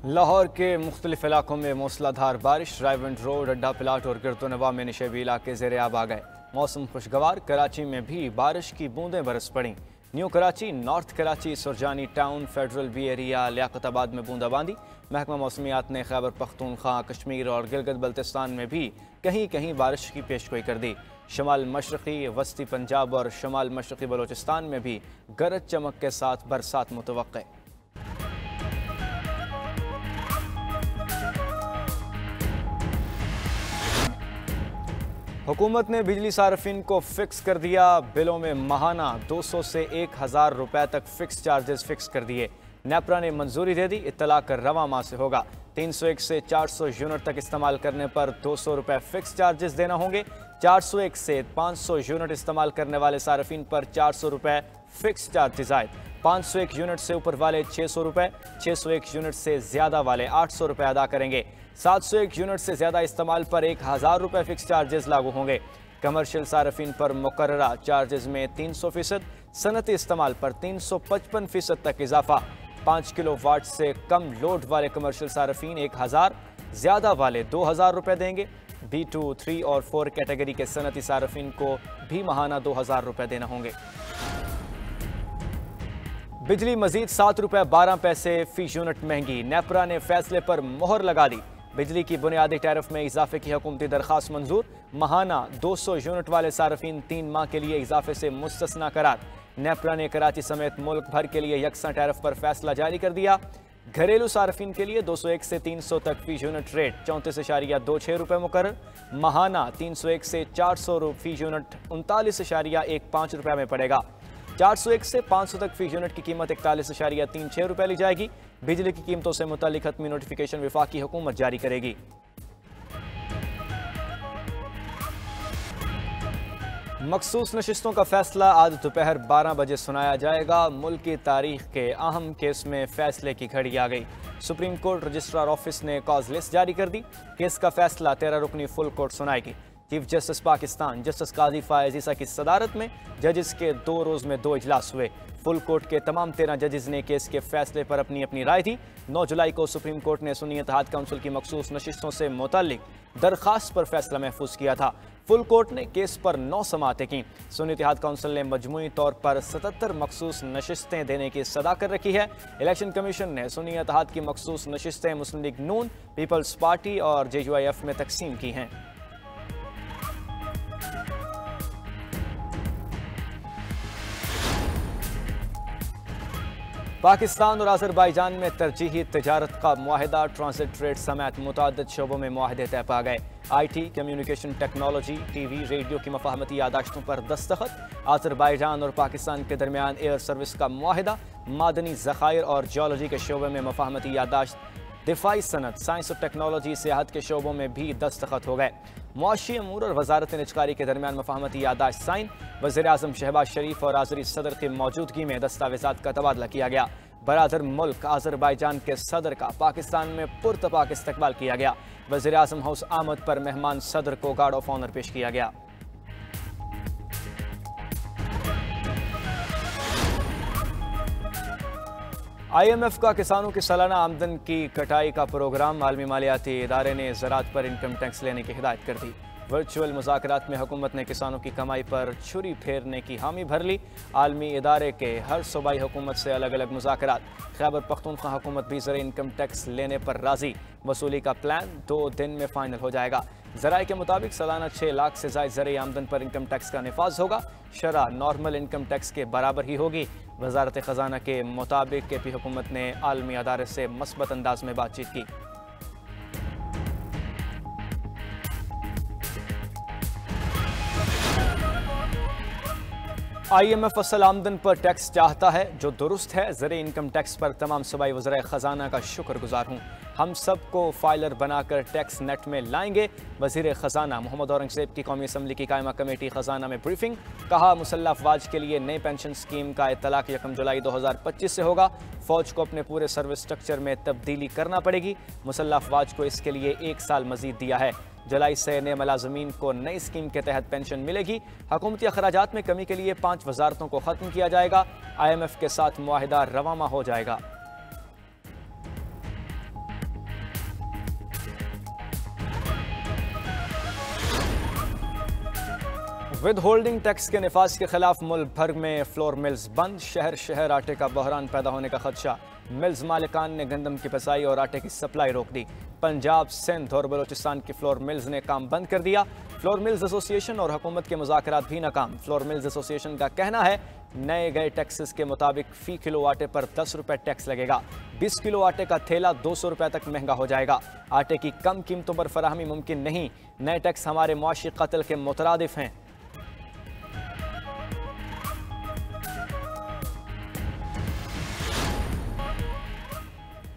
लाहौर के मुख्तलिफ इलाकों में मूसलाधार बारिश, रायवंड रोड, अड्डा प्लाट और गिरतोनवा में निशेबी इलाके ज़ेर आब आ गए। मौसम खुशगवार। कराची में भी बारिश की बूंदें बरस पड़ीं। New Karachi, north Karachi, Surjani town, federal B area, Liaquatabad में बूंदाबांदी। महकमा मौसमियात ने खैबर पख्तूनख्वा, कश्मीर और गिलगित बल्तिस्तान में भी कहीं कहीं बारिश की पेशगोई कर दी। शमाल मशरक़ी, वस्ती पंजाब और शमाल मशरक़ी बलोचिस्तान में भी गरज चमक के साथ बरसात मुतवक्के। हुकूमत ने बिजली सार्फिन को फिक्स कर दिया। बिलों में माहाना 200 से 1000 रुपए तक फिक्स चार्जेस फिक्स कर दिए। नेपरा ने मंजूरी दे दी। इत्तला कर रवा माह से होगा। 301 से 400 यूनिट तक इस्तेमाल करने पर 200 रुपए फिक्स चार्जेस देना होंगे। 401 से 500 यूनिट इस्तेमाल करने वाले सार्फिन पर 400 रुपए फिक्स चार्जेस आए। 501 यूनिट से ऊपर वाले 600 रुपए, 601 यूनिट से ज्यादा वाले 800 रुपए अदा करेंगे। 701 यूनिट से ज्यादा इस्तेमाल पर 1000 रुपए फिक्स चार्जेस लागू होंगे। कमर्शियल सार्फिन पर मुकर्ररा चार्जेस में 300%, सनती इस्तेमाल पर 355% तक इजाफा। 5 किलो वाट से कम लोड वाले कमर्शियल सार्फिन 1000, ज्यादा वाले 2000 रुपए देंगे। B2, 3 और 4 कैटेगरी के सनती सार्फिन को भी माहाना 2000 रुपए देना होंगे। बिजली मजीद 7 रुपए 12 पैसे फी यूनिट महंगी। नेपरा ने फैसले पर मोहर लगा दी। बिजली की बुनियादी टैरिफ में इजाफे की हुकूमती दरखास्त मंजूर। माहाना 200 यूनिट वाले सार्फिन 3 माह के लिए इजाफे से मुस्तस्ना करार। नेपरा ने कराची समेत मुल्क भर के लिए यकसा टैरिफ पर फैसला जारी कर दिया। घरेलू सार्फिन के लिए 201 से 300 तक फी यूनिट रेट 34.26 रुपए मुकर्रर। माहाना 301 से 400 फी यूनिट 39.15 रुपए में पड़ेगा। 401 से 500 तक फी यूनिट की कीमत 41.36 रुपए ली जाएगी। बिजली की कीमतों से मुतालिक हतमी नोटिफिकेशन वफाकी हुकूमत जारी करेगी। मखसूस नशिस्तों का फैसला आज दोपहर 12 बजे सुनाया जाएगा। मुल्क की तारीख के अहम केस में फैसले की घड़ी आ गई। सुप्रीम कोर्ट रजिस्ट्रार ऑफिस ने कॉज लिस्ट जारी कर दी। केस का फैसला 13 रुकनी फुल कोर्ट सुनाएगी। Chief justice Pakistan justice Qazi Faez Isa की सदारत में जजेस के 2 रोज में 2 इजलास हुए। फुल कोर्ट के तमाम 13 जजेस ने केस के फैसले पर अपनी अपनी राय दी। 9 जुलाई को सुप्रीम कोर्ट ने सुन्नी इत्तेहाद काउंसिल की मखसूस नशिस्तों से मुताल्लिक दरखास्त पर फैसला महफूज किया था। फुल कोर्ट ने केस पर 9 समाअतें की। सुन्नी इत्तेहाद काउंसिल ने मजमूई तौर पर 77 मखसूस नशिस्तें देने की सदा कर रखी है। इलेक्शन कमीशन ने सुन्नी इत्तेहाद की मखसूस नशिस्तें मुस्लिम लीग नून, पीपल्स पार्टी और JUIF में तकसीम की हैं। पाकिस्तान और अज़रबैजान में तरजीही तिजारत का मुआहिदा, ट्रांजिट ट्रेड समेत मुतअद्दिद शोबों में मुआहिदे तय पा गए। IT, communication technology, TV, radio की मफाहमती यादाश्तों पर दस्तखत। अज़रबैजान और पाकिस्तान के दरमियान एयर सर्विस का मुआहिदा, मादनी ज़खायर और जियोलॉजी के शोबे में मफाहमती यादाश्त, दिफाई सनत, साइंस और टेक्नोलॉजी, सेहत के शोबों में भी दस्तखत हो गए। मुआशी अमूर और वजारत निजकारी के दरमियान मफाहमती यादाश्त साइन। वज़ीर आज़म शहबाज शरीफ और आज़री सदर की मौजूदगी में दस्तावेज़ात का तबादला किया गया। बरादर मुल्क अज़रबैजान के सदर का पाकिस्तान में पुरतपाक इस्तकबाल किया गया। वज़ीर आज़म हाउस आमद पर मेहमान सदर को गार्ड ऑफ ऑनर पेश किया गया। IMF का किसानों की सालाना आमदन की कटाई का प्रोग्राम। आलमी मालियाती इदारे ने ज़राअत पर इनकम टैक्स लेने की हिदायत कर दी। वर्चुअल मुज़ाकरात में हुकूमत ने किसानों की कमाई पर छुरी फेरने की हामी भर ली। आलमी इदारे के हर सूबाई हुकूमत से अलग अलग मुज़ाकरात। खैबर पख्तूनख्वा हुकूमत भी ज़र इनकम टैक्स लेने पर राज़ी। वसूली का प्लान 2 दिन में फाइनल हो जाएगा। ज़राए के मुताबिक सालाना 6 लाख से ज़ायद ज़र आमदन पर इनकम टैक्स का निफाज होगा। शरह नॉर्मल इनकम टैक्स के बराबर ही होगी। वजारत ख़जाना के मुताबिक KP हुकूमत ने आलमी अदारे से मस्बत अंदाज में बातचीत की। IMF असल आमदन पर टैक्स चाहता है जो दुरुस्त है। ज़र इनकम टैक्स पर तमाम सूबाई वज़राए ख़जाना का शुक्रगुजार हूँ। हम सबको फाइलर बनाकर टैक्स नेट में लाएंगे। वज़ीर ख़जाना मोहम्मद औरंगज़ेब की कौमी असम्बली की कायमा कमेटी ख़जाना में ब्रीफिंग। कहा मुसल्लह अफवाज के लिए नई पेंशन स्कीम का इत्तलाक 1 जुलाई 2025 से होगा। फ़ौज को अपने पूरे सर्विस स्ट्रक्चर में तब्दीली करना पड़ेगी। मुसल्लह अफवाज को इसके लिए 1 साल मजीद दिया है। जुलाई से नए मुलाजमीन को नई स्कीम के तहत पेंशन मिलेगी। हुकूमती अखराजात में कमी के लिए 5 वजारतों को ख़त्म किया जाएगा। IMF के साथ मुआहिदा रवामा हो जाएगा। विद होल्डिंग टैक्स के निफाज के खिलाफ मुल्क भर में फ्लोर मिल्स बंद। शहर शहर आटे का बहरान पैदा होने का खदशा। मिल्स मालिकान ने गंदम की पिसाई और आटे की सप्लाई रोक दी। पंजाब, सिंध और बलोचिस्तान की फ्लोर मिल्स ने काम बंद कर दिया। फ्लोर मिल्स एसोसिएशन और हुकूमत के मुज़ाकरात भी नाकाम। फ्लोर मिल्स एसोसिएशन का कहना है नए गए टैक्सेस के मुताबिक फ़ी किलो आटे पर 10 रुपये टैक्स लगेगा। 20 किलो आटे का थैला 200 रुपये तक महंगा हो जाएगा। आटे की कम कीमतों पर फराहमी मुमकिन नहीं। नए टैक्स हमारे मुआशी कत्ल के मुतरादिफ हैं।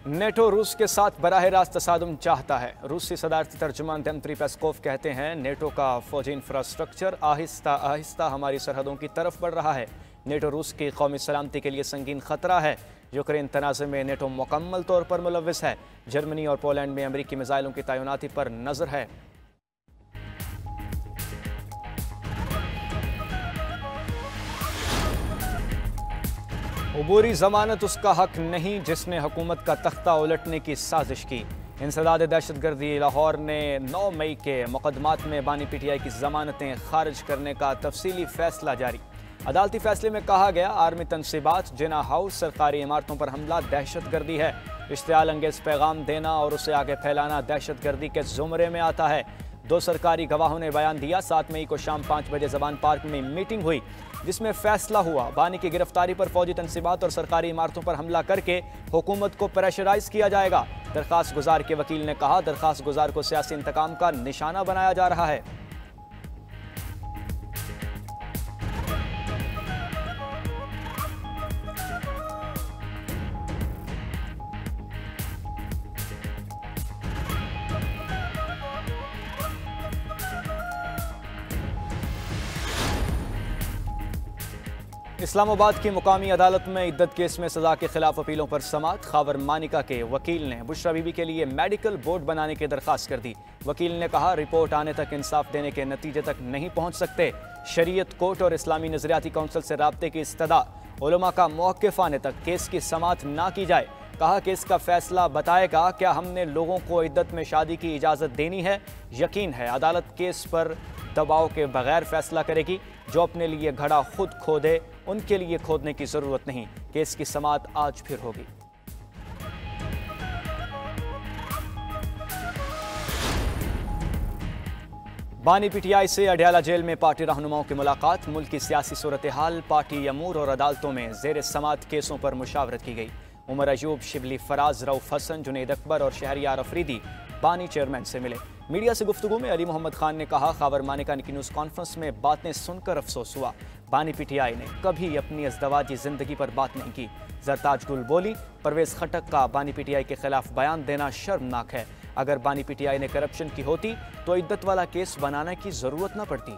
नेटो रूस के साथ बराह रास्त तसादुम चाहता है। रूसी सदारती तर्जुमान दिमित्री पेस्कोव कहते हैं नेटो का फौजी इंफ्रास्ट्रक्चर आहिस्ता आहिस्ता हमारी सरहदों की तरफ बढ़ रहा है। नेटो रूस की कौमी सलामती के लिए संगीन खतरा है। यूक्रेन तनाज़े में नेटो मुकम्मल तौर पर मुलव्विस है। जर्मनी और पोलैंड में अमरीकी मिसाइलों की तैनाती पर नजर है। अबूरी जमानत उसका हक नहीं जिसने हुकूमत का तख्ता उलटने की साजिश की। इंसदाद दहशतगर्दी लाहौर ने 9 मई के मुकदमात में बानी पीटीआई की जमानतें खारिज करने का तफसीली फैसला जारी। अदालती फैसले में कहा गया आर्मी तनसीबात, जिना हाउस, सरकारी इमारतों पर हमला दहशतगर्दी है। इश्तियाल अंगेज पैगाम देना और उसे आगे फैलाना दहशतगर्दी के जुमरे में आता है। 2 सरकारी गवाहों ने बयान दिया। 7 मई को शाम 5 बजे जबान पार्क में मीटिंग हुई जिसमें फैसला हुआ बानी की गिरफ्तारी पर फौजी तनसीबात और सरकारी इमारतों पर हमला करके हुकूमत को प्रेशराइज किया जाएगा। दरखास्त गुजार के वकील ने कहा दरखास्त गुजार को सियासी इंतकाम का निशाना बनाया जा रहा है। इस्लामाबाद की मुकामी अदालत में इद्दत केस में सजा के खिलाफ अपीलों पर समाअत। खावर मानिका के वकील ने बुशरा बीबी के लिए मेडिकल बोर्ड बनाने की दरखास्त कर दी। वकील ने कहा रिपोर्ट आने तक इंसाफ देने के नतीजे तक नहीं पहुंच सकते। शरीयत कोर्ट और इस्लामी नजरियाती काउंसिल से राब्ते की इस्तदा। उलमा का मौक़िफ़ आने तक केस की समाअत ना की जाए। कहा केस का फैसला बताएगा क्या हमने लोगों को इद्दत में शादी की इजाज़त देनी है। यकीन है अदालत केस पर दबाव के बगैर फैसला करेगी। जो अपने लिए घड़ा खुद खोदे उनके लिए खोदने की जरूरत नहीं। केस की समाअत आज फिर होगी। बानी पीटीआई से अडयाला जेल में पार्टी रहनुमाओं की मुलाकात। मुल्क की सियासी सूरत हाल, पार्टी अमूर और अदालतों में जेर समाअत केसों पर मुशावरत की गई। उमर अयूब, शिबली फराज, रऊफ हसन, जुनैद अकबर और शहरियार अफरीदी बानी चेयरमैन से मिले। मीडिया से गुफ्तगू में अली मोहम्मद खान ने कहा खावर मानिका की न्यूज़ कॉन्फ्रेंस में बातें सुनकर अफसोस हुआ। बानी पीटीआई ने कभी अपनी अज़दवाजी जिंदगी पर बात नहीं की। जरताज गुल बोली परवेज़ खटक का बानी पीटीआई के खिलाफ बयान देना शर्मनाक है। अगर बानी पीटीआई ने करप्शन की होती तो इद्दत वाला केस बनाने की जरूरत न पड़ती।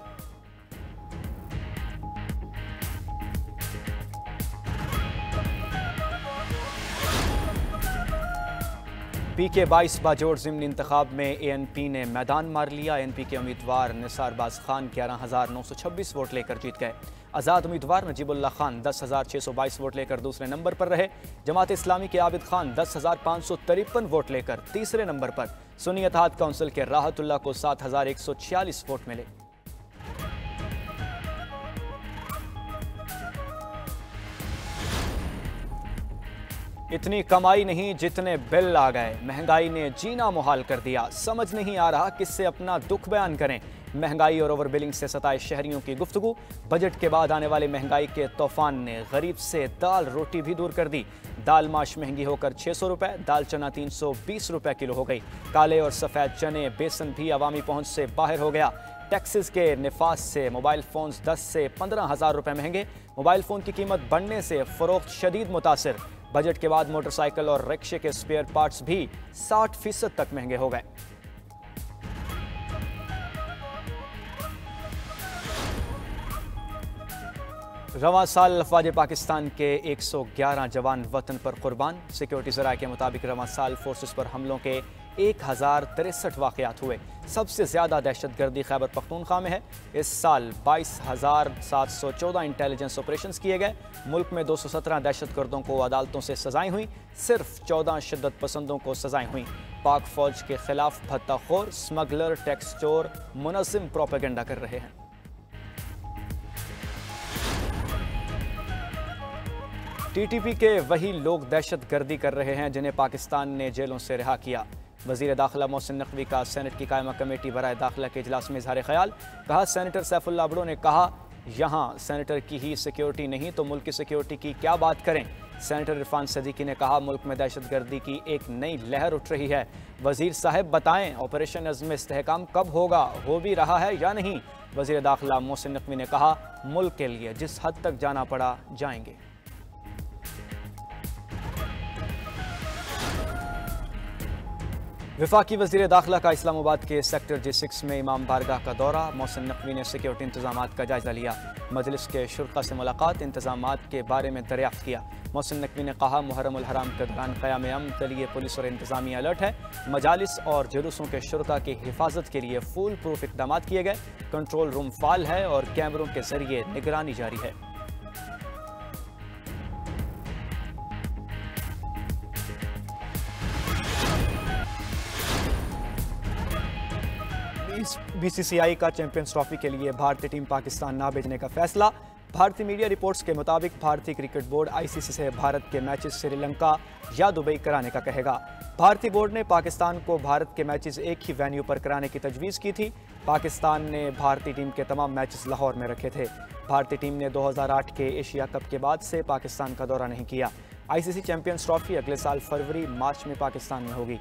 पीके 22 बाजोड़ ज़िमनी इंतखाब में एएनपी ने मैदान मार लिया। एनपी के उम्मीदवार निसारबाज खान 11,926 वोट लेकर जीत गए। आज़ाद उम्मीदवार नजीबुल्लाह खान 10,622 वोट लेकर दूसरे नंबर पर रहे। जमात इस्लामी के आबिद खान 10,553 वोट लेकर तीसरे नंबर पर। सुन्नी इत्तेहाद काउंसिल के राहतुल्लाह को 7,146 वोट मिले। इतनी कमाई नहीं जितने बिल आ गए। महंगाई ने जीना मुहाल कर दिया। समझ नहीं आ रहा किससे अपना दुख बयान करें। महंगाई और ओवर बिलिंग से सताए शहरियों की गुफ्तगू। बजट के बाद आने वाले महंगाई के तूफान ने गरीब से दाल रोटी भी दूर कर दी। दाल माश महंगी होकर 600 रुपए, दाल चना 320 रुपए किलो हो गई। काले और सफ़ेद चने, बेसन भी अवामी पहुंच से बाहर हो गया। टैक्सेस के निफाज से मोबाइल फ़ोन्स 10 से 15,000 रुपए महंगे। मोबाइल फ़ोन की कीमत बढ़ने से फ़रोख्त शदीद मुतासिर। बजट के बाद मोटरसाइकिल और रिक्शे के स्पेयर पार्ट्स भी 60% तक महंगे हो गए। रवां साल अफवाज पाकिस्तान के 111 जवान वतन पर कुर्बान। सिक्योरिटी ज़राए के मुताबिक रवां साल फोर्सेस पर हमलों के 1063 वाक़यात हुए। सबसे ज़्यादा दहशतगर्दी खैबर पख्तूनख्वा में है। इस साल 22,714 इंटेलिजेंस ऑपरेशंस किए गए। मुल्क में 217 दहशतगर्दों को अदालतों से सजाएं हुई। सिर्फ 14 शिद्दत पसंदों को सजाएं हुई। पाक फौज के खिलाफ भत्ताखोर, स्मगलर, टैक्स चोर मुनज़्ज़म प्रोपेगेंडा कर रहे हैं। टीटीपी के वही लोग दहशतगर्दी कर रहे हैं जिन्हें पाकिस्तान ने जेलों से रिहा किया। वजीर दाखिला मोहसिन नकवी का सेनेट की कायमा कमेटी बराए दाखिला के इजलास में इजहार ख्याल। कहा, सेनेटर सैफुल्लाह अबड़ो ने कहा, यहाँ सेनेटर की ही सिक्योरिटी नहीं तो मुल्क की सिक्योरिटी की क्या बात करें। सेनेटर इरफान सदीकी ने कहा, मुल्क में दहशतगर्दी की एक नई लहर उठ रही है। वजीर साहब बताएं, ऑपरेशन अज़्म इस्तेहकाम कब होगा, हो भी रहा है या नहीं। वजीर दाखिला मोहसिन नकवी ने कहा, मुल्क के लिए जिस हद तक जाना पड़ा जाएंगे। वफाकी वज़ीर दाखिला का इस्लामाबाद के सेक्टर G6 में इमाम बारगाह का दौरा। मोहसिन नकवी ने सिक्योरिटी इंतजामात का जायजा लिया। मजलिस के शुरका से मुलाकात, इंतजामात के बारे में दरियाफ्त किया। मोहसिन नकवी ने कहा, मुहर्रम उल हराम के दौरान क़याम अमन के लिए पुलिस और इंतजामिया अलर्ट है। मजालिस और जुलूसों के शुरका की हिफाजत के लिए फुल प्रूफ इक़दाम किए गए। कंट्रोल रूम फाल है और कैमरों के जरिए निगरानी जारी है। बीसीसीआई का चैंपियंस ट्रॉफी के लिए भारतीय टीम पाकिस्तान ना भेजने का फैसला। भारतीय मीडिया रिपोर्ट्स के मुताबिक भारतीय क्रिकेट बोर्ड आईसीसी से भारत के मैचेस श्रीलंका या दुबई कराने का कहेगा। भारतीय बोर्ड ने पाकिस्तान को भारत के मैचेस एक ही वेन्यू पर कराने की तजवीज़ की थी। पाकिस्तान ने भारतीय टीम के तमाम मैचेस लाहौर में रखे थे। भारतीय टीम ने 2008 के एशिया कप के बाद से पाकिस्तान का दौरा नहीं किया। आईसीसी चैंपियंस ट्रॉफी अगले साल फरवरी मार्च में पाकिस्तान में होगी।